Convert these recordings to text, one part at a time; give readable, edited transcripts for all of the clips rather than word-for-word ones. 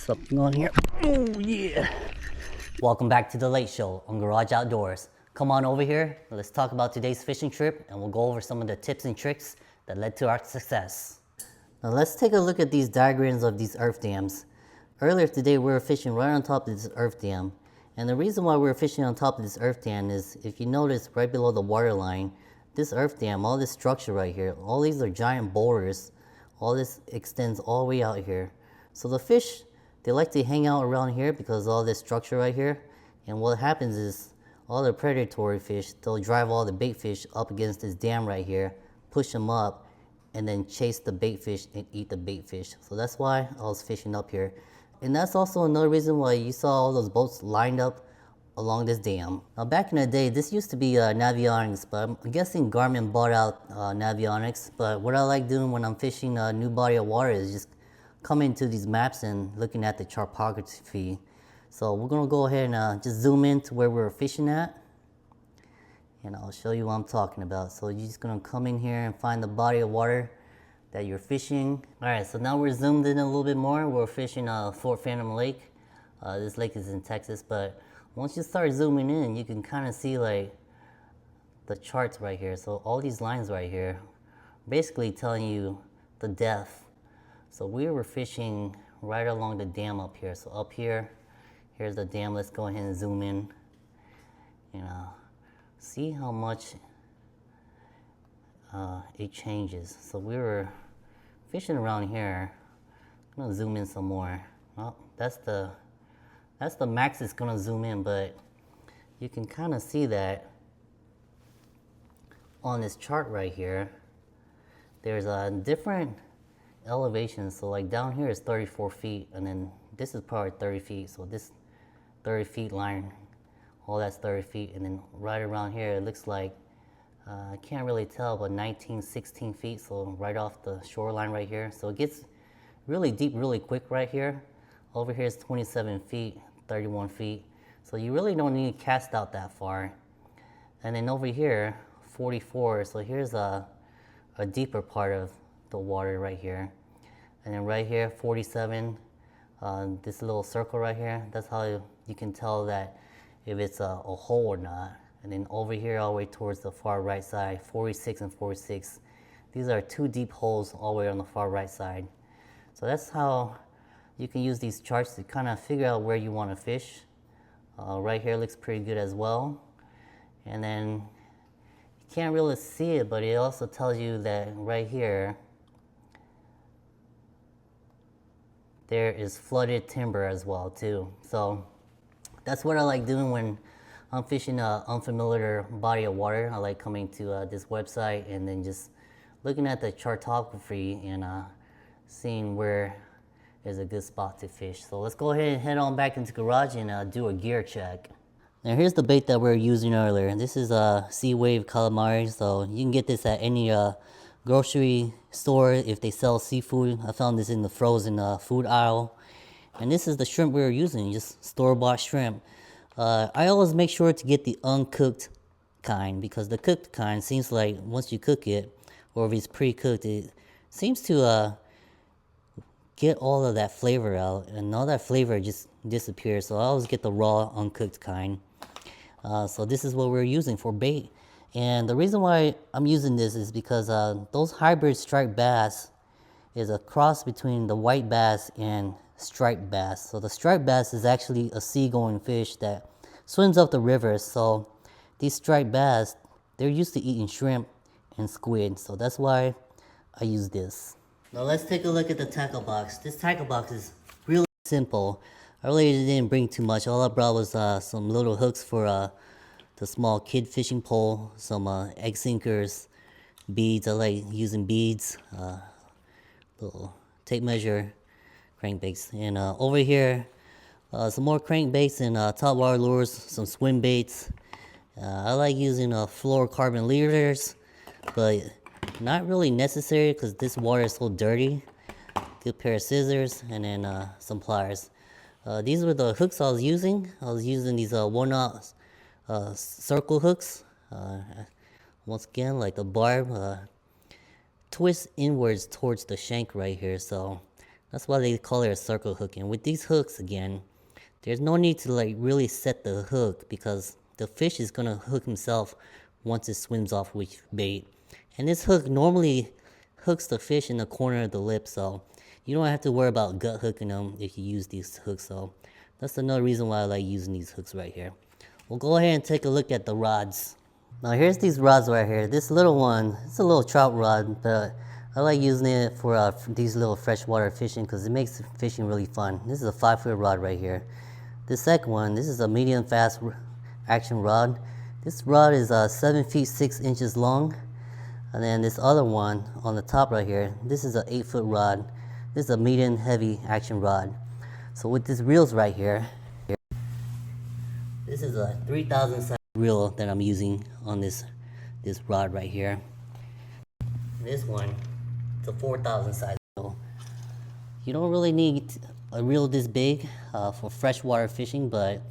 something on here. Oh yeah. Welcome back to the Late Show on Garage Outdoors. Come on over here, let's talk about today's fishing trip, and we'll go over some of the tips and tricks that led to our success. Now let's take a look at these diagrams of these earth dams. Earlier today we were fishing right on top of this earth dam, and the reason why we were fishing on top of this earth dam is, if you notice right below the water line, this earth dam, all this structure right here, all these are giant boulders. All this extends all the way out here. So the fish, they like to hang out around here because of all this structure right here. And what happens is, all the predatory fish, they'll drive all the bait fish up against this dam right here, push them up, and then chase the bait fish and eat the bait fish. So that's why I was fishing up here. And that's also another reason why you saw all those boats lined up along this dam. Now back in the day, this used to be Navionics, but I'm guessing Garmin bought out Navionics. But what I like doing when I'm fishing a new body of water is just coming to these maps and looking at the topography. So we're gonna go ahead and just zoom in to where we're fishing at, and I'll show you what I'm talking about. So you're just gonna come in here and find the body of water that you're fishing. All right, so now we're zoomed in a little bit more. We're fishing Fort Phantom Lake. This lake is in Texas, but once you start zooming in, you can kind of see like the charts right here. So all these lines right here, basically telling you the depth. So we were fishing right along the dam up here. So up here, here's the dam. Let's go ahead and zoom in. You know, see how much it changes. So we were fishing around here. I'm gonna zoom in some more. Well, that's the max it's gonna zoom in, but you can kind of see that on this chart right here. There's a different elevation. So like down here is 34 feet, and then this is probably 30 feet. So this 30 feet line, all that's 30 feet, and then right around here it looks like I can't really tell, but 19, 16 feet. So right off the shoreline right here. So it gets really deep really quick right here. Over here is 27 feet, 31 feet. So you really don't need to cast out that far. And then over here, 44. So here's a deeper part of the water right here. And then right here, 47. This little circle right here, that's how you can tell that if it's a hole or not. And then over here, all the way towards the far right side, 46 and 46. These are two deep holes all the way on the far right side. So that's how you can use these charts to kind of figure out where you want to fish. Right here looks pretty good as well. And then you can't really see it, but it also tells you that right here, there is flooded timber as well too. So that's what I like doing when I'm fishing an unfamiliar body of water. I like coming to this website and then just looking at the chartography and seeing where is a good spot to fish. So let's go ahead and head on back into garage and do a gear check. Now here's the bait that we were using earlier. This is Sea Wave calamari. So you can get this at any grocery store if they sell seafood. I found this in the frozen food aisle. And this is the shrimp we were using, just store-bought shrimp. I always make sure to get the uncooked kind, because the cooked kind seems like once you cook it, or if it's pre-cooked, it seems to get all of that flavor out, and all that flavor just disappears. So I always get the raw, uncooked kind. So this is what we're using for bait. And the reason why I'm using this is because those hybrid striped bass is a cross between the white bass and striped bass. So the striped bass is actually a seagoing fish that swims up the river. So these striped bass, they're used to eating shrimp and squid. So that's why I use this. Now let's take a look at the tackle box. This tackle box is really simple. I really didn't bring too much. All I brought was some little hooks for the small kid fishing pole, some egg sinkers, beads. I like using beads, little tape measure, crankbaits. And over here, some more crankbaits and top water lures, some swim baits. I like using fluorocarbon leaders, but not really necessary because this water is so dirty. Good pair of scissors and then some pliers. These were the hooks I was using. I was using these 1/0 circle hooks. Once again, like the barb, twist inwards towards the shank right here. So That's why they call it a circle hook. And with these hooks again, there's no need to like really set the hook because the fish is gonna hook himself once it swims off with bait. And this hook normally hooks the fish in the corner of the lip, so you don't have to worry about gut hooking them if you use these hooks. So that's another reason why I like using these hooks right here. We'll go ahead and take a look at the rods. Now here's these rods right here. This little one, it's a little trout rod, but I like using it for these little freshwater fishing because it makes fishing really fun. This is a 5-foot rod right here. The second one, this is a medium fast action rod. This rod is 7 feet 6 inches long. And then this other one on the top right here, this is an 8-foot rod. This is a medium heavy action rod. So with these reels right here, this is a 3,000 size reel that I'm using on this rod right here. This one, it's a 4,000 size reel. You don't really need a reel this big for freshwater fishing, but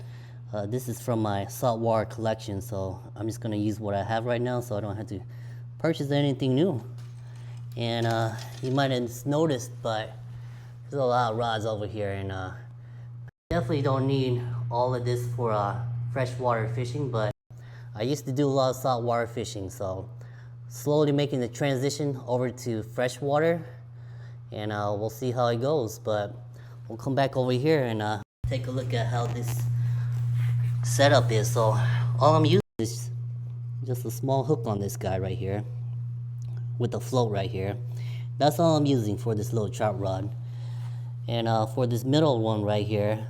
this is from my saltwater collection, so I'm just gonna use what I have right now so I don't have to purchase anything new. And you might have noticed, but there's a lot of rods over here, and definitely don't need all of this for freshwater fishing, but I used to do a lot of saltwater fishing, so slowly making the transition over to freshwater, and we'll see how it goes. But we'll come back over here and take a look at how this setup is. So all I'm using is just a small hook on this guy right here with a float right here. That's all I'm using for this little trout rod. And for this middle one right here,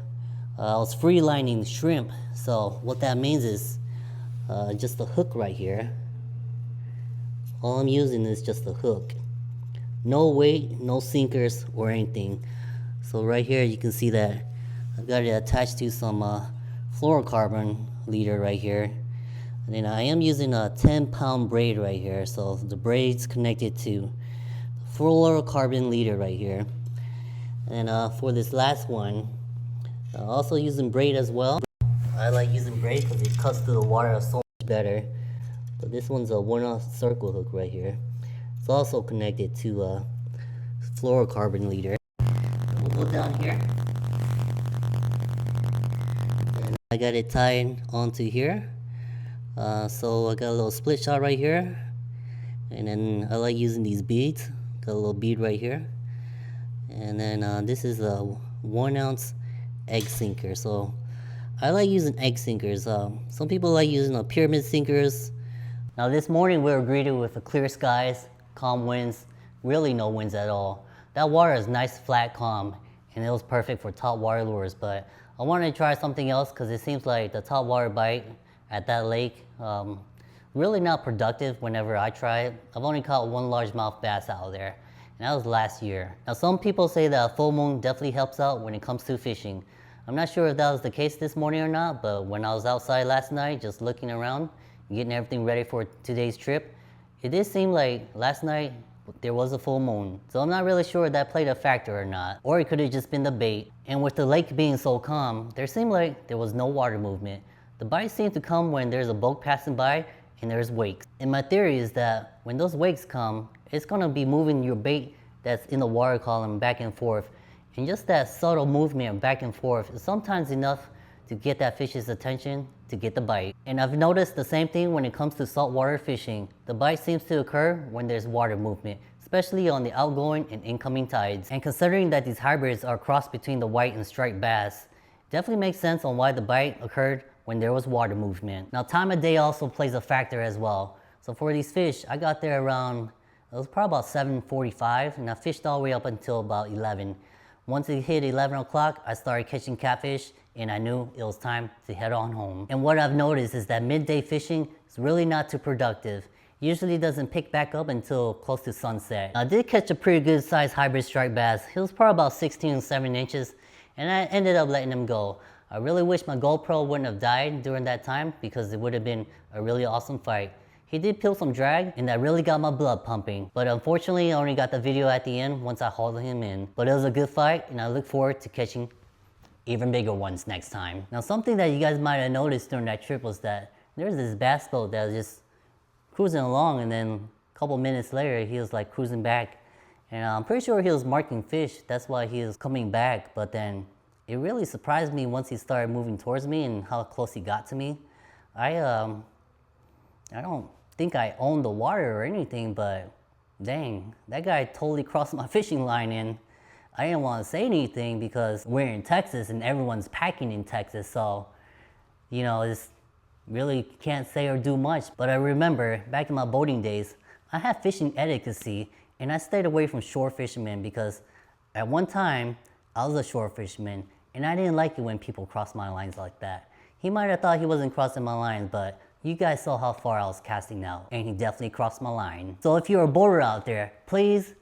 I was free lining shrimp. So what that means is just a hook right here. All I'm using is just a hook. No weight, no sinkers or anything. So right here you can see that I've got it attached to some fluorocarbon leader right here. And then I am using a 10-pound braid right here. So the braid's connected to the fluorocarbon leader right here. And for this last one, also using braid as well. I like using braid because it cuts through the water so much better. But this one's a 1/0 circle hook right here. It's also connected to a fluorocarbon leader. We'll go down here. And I got it tied onto here. So I got a little split shot right here. And then I like using these beads. Got a little bead right here. And then this is a 1-ounce egg sinker. So I like using egg sinkers. Some people like using pyramid sinkers. Now this morning we were greeted with clear skies, calm winds, really no winds at all. That water is nice, flat, calm, and it was perfect for top water lures. But I wanted to try something else because it seems like the top water bite at that lake really not productive whenever I try it. I've only caught one largemouth bass out there, and that was last year. Now some people say that a full moon definitely helps out when it comes to fishing. I'm not sure if that was the case this morning or not, but when I was outside last night just looking around, getting everything ready for today's trip, it did seem like last night there was a full moon. So I'm not really sure if that played a factor or not, or it could have just been the bait. And with the lake being so calm, there seemed like there was no water movement. The bites seem to come when there's a boat passing by and there's wakes. And my theory is that when those wakes come, it's gonna be moving your bait that's in the water column back and forth. And just that subtle movement back and forth is sometimes enough to get that fish's attention to get the bite. And I've noticed the same thing when it comes to saltwater fishing. The bite seems to occur when there's water movement, especially on the outgoing and incoming tides. And considering that these hybrids are crossed between the white and striped bass, definitely makes sense on why the bite occurred when there was water movement. Now time of day also plays a factor as well. So for these fish, I got there around, it was probably about 7:45, and I fished all the way up until about 11. Once it hit 11 o'clock, I started catching catfish, and I knew it was time to head on home. And what I've noticed is that midday fishing is really not too productive. Usually doesn't pick back up until close to sunset. I did catch a pretty good sized hybrid striped bass. He was probably about 16 and 7 inches, and I ended up letting him go. I really wish my GoPro wouldn't have died during that time because it would have been a really awesome fight. He did peel some drag, and that really got my blood pumping. But unfortunately, I only got the video at the end once I hauled him in. But it was a good fight, and I look forward to catching even bigger ones next time. Now something that you guys might have noticed during that trip was that there's this bass boat that was just cruising along, and then a couple minutes later he was like cruising back, And I'm pretty sure he was marking fish. That's why he was coming back. But then it really surprised me once he started moving towards me and how close he got to me. I don't think I own the water or anything, but dang, that guy totally crossed my fishing line, and I didn't want to say anything because we're in Texas and everyone's packing in Texas, so you know, it's really can't say or do much. But I remember back in my boating days, I had fishing etiquette, and I stayed away from shore fishermen because at one time I was a shore fisherman and I didn't like it when people crossed my lines like that. He might have thought he wasn't crossing my lines, but you guys saw how far I was casting out, and he definitely crossed my line. So if you're a boater out there, please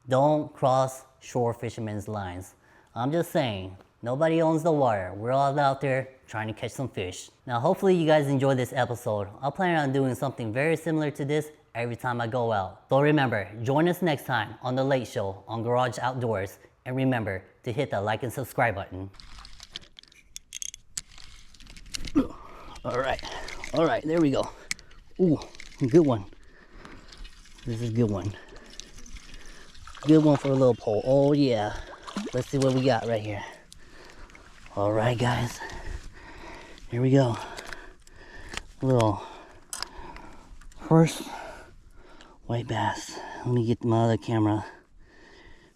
don't cross shore fishermen's lines. I'm just saying, nobody owns the water. We're all out there trying to catch some fish. Now hopefully you guys enjoyed this episode. I'll plan on doing something very similar to this every time I go out. So remember, join us next time on The Late Show on Garage Outdoors, and remember to hit that like and subscribe button. All right, there we go. Ooh, good one. This is a good one. Good one for a little pole. Oh yeah. Let's see what we got right here. All right, guys. Here we go. Little first white bass. Let me get my other camera.